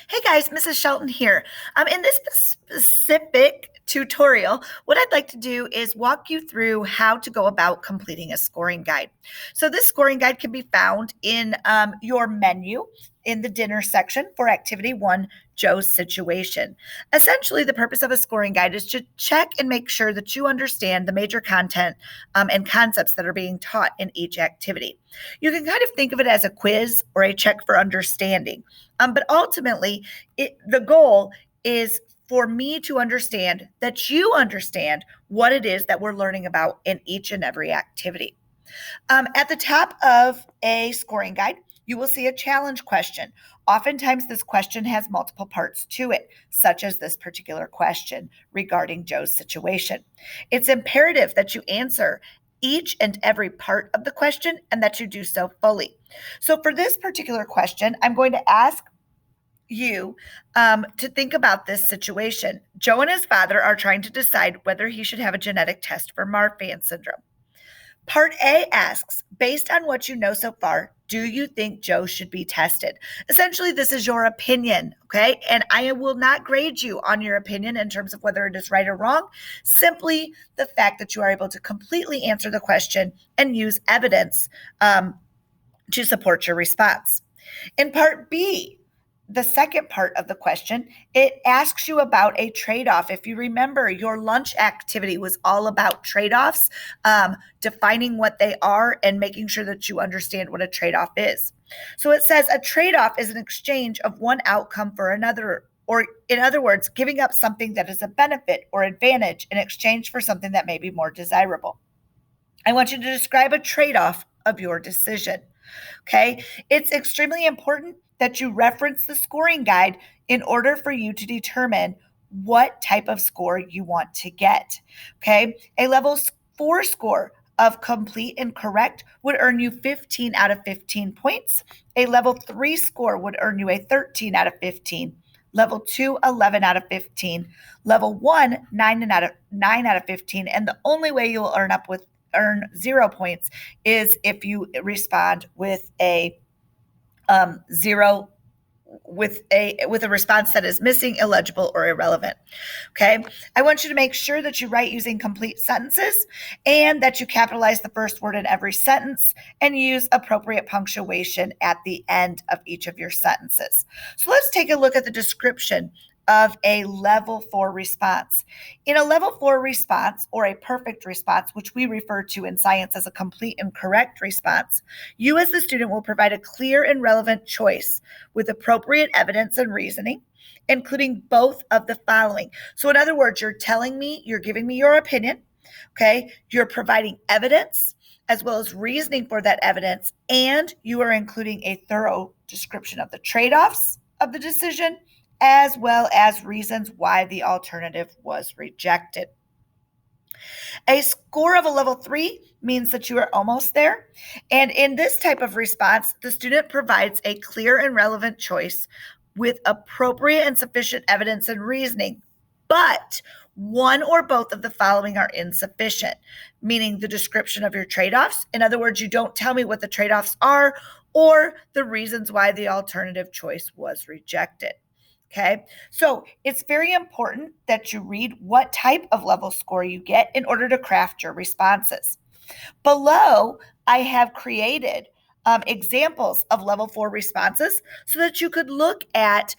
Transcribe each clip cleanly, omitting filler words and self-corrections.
Hey guys, Mrs. Shelton here. In this specific tutorial, what I'd like to do is walk you through how to go about completing a scoring guide. So this scoring guide can be found in your menu in the dinner section for activity 1, Joe's situation. Essentially, the purpose of a scoring guide is to check and make sure that you understand the major content and concepts that are being taught in each activity. You can kind of think of it as a quiz or a check for understanding. But ultimately, the goal is for me to understand that you understand what it is that we're learning about in each and every activity. At the top of a scoring guide, you will see a challenge question. Oftentimes, this question has multiple parts to it, such as this particular question regarding Joe's situation. It's imperative that you answer each and every part of the question and that you do so fully. So, for this particular question, I'm going to ask you to think about this situation. Joe and his father are trying to decide whether he should have a genetic test for Marfan syndrome. Part A asks, based on what you know so far, do you think Joe should be tested? Essentially, this is your opinion, okay? And I will not grade you on your opinion in terms of whether it is right or wrong. Simply the fact that you are able to completely answer the question and use evidence to support your response. In part B, the second part of the question, it asks you about a trade-off. If you remember, your lunch activity was all about trade-offs, defining what they are and making sure that you understand what a trade-off is. So it says a trade-off is an exchange of one outcome for another, or in other words, giving up something that is a benefit or advantage in exchange for something that may be more desirable. I want you to describe a trade-off of your decision. Okay, it's extremely important that you reference the scoring guide in order for you to determine what type of score you want to get. Okay, a level 4 score of complete and correct would earn you 15 out of 15 points. A level 3 score would earn you a 13 out of 15. Level 2, 11 out of 15. Level 1, 9 out of 15. And the only way you will earn 0 points is if you respond with a zero with a response that is missing, illegible, or irrelevant. Okay, I want you to make sure that you write using complete sentences and that you capitalize the first word in every sentence and use appropriate punctuation at the end of each of your sentences. So let's take a look at the description of a level 4 response. In a level 4 response, or a perfect response, which we refer to in science as a complete and correct response, you as the student will provide a clear and relevant choice with appropriate evidence and reasoning, including both of the following. So in other words, you're giving me your opinion, okay? You're providing evidence as well as reasoning for that evidence, and you are including a thorough description of the trade-offs of the decision, as well as reasons why the alternative was rejected. A score of a level 3 means that you are almost there. And in this type of response, the student provides a clear and relevant choice with appropriate and sufficient evidence and reasoning, but one or both of the following are insufficient, meaning the description of your trade-offs. In other words, you don't tell me what the trade-offs are or the reasons why the alternative choice was rejected. Okay, so it's very important that you read what type of level score you get in order to craft your responses. Below, I have created examples of level 4 responses so that you could look at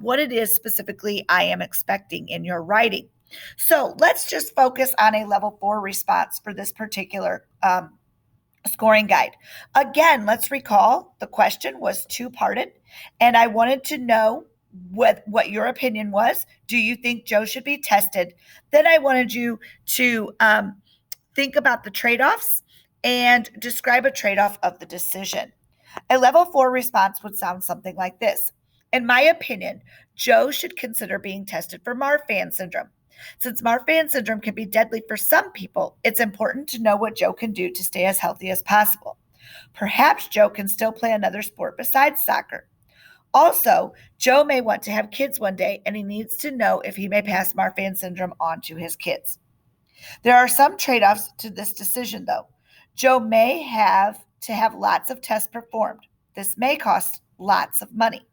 what it is specifically I am expecting in your writing. So let's just focus on a level 4 response for this particular scoring guide. Again, let's recall the question was two-parted, and I wanted to know what your opinion was. Do you think Joe should be tested? Then I wanted you to think about the trade-offs and describe a trade-off of the decision. A level 4 response would sound something like this. In my opinion, Joe should consider being tested for Marfan syndrome. Since Marfan syndrome can be deadly for some people, it's important to know what Joe can do to stay as healthy as possible. Perhaps Joe can still play another sport besides soccer. Also, Joe may want to have kids one day, and he needs to know if he may pass Marfan syndrome on to his kids. There are some trade-offs to this decision, though. Joe may have to have lots of tests performed. This may cost lots of money.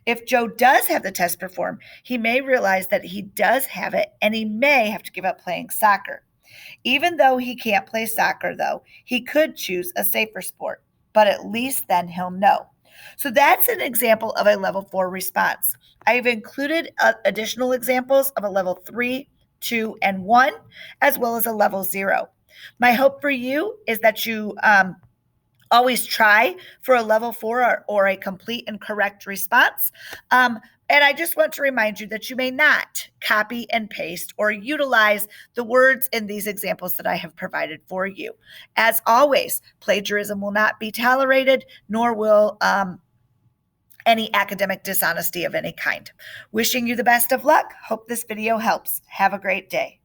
If Joe does have the test performed, he may realize that he does have it and he may have to give up playing soccer. Even though he can't play soccer, though, he could choose a safer sport, but at least then he'll know. So that's an example of a level 4 response. I've included additional examples of a level 3, 2, and 1, as well as a level 0. My hope for you is that you always try for a level 4 or a complete and correct response. And I just want to remind you that you may not copy and paste or utilize the words in these examples that I have provided for you. As always, plagiarism will not be tolerated, nor will any academic dishonesty of any kind. Wishing you the best of luck. Hope this video helps. Have a great day.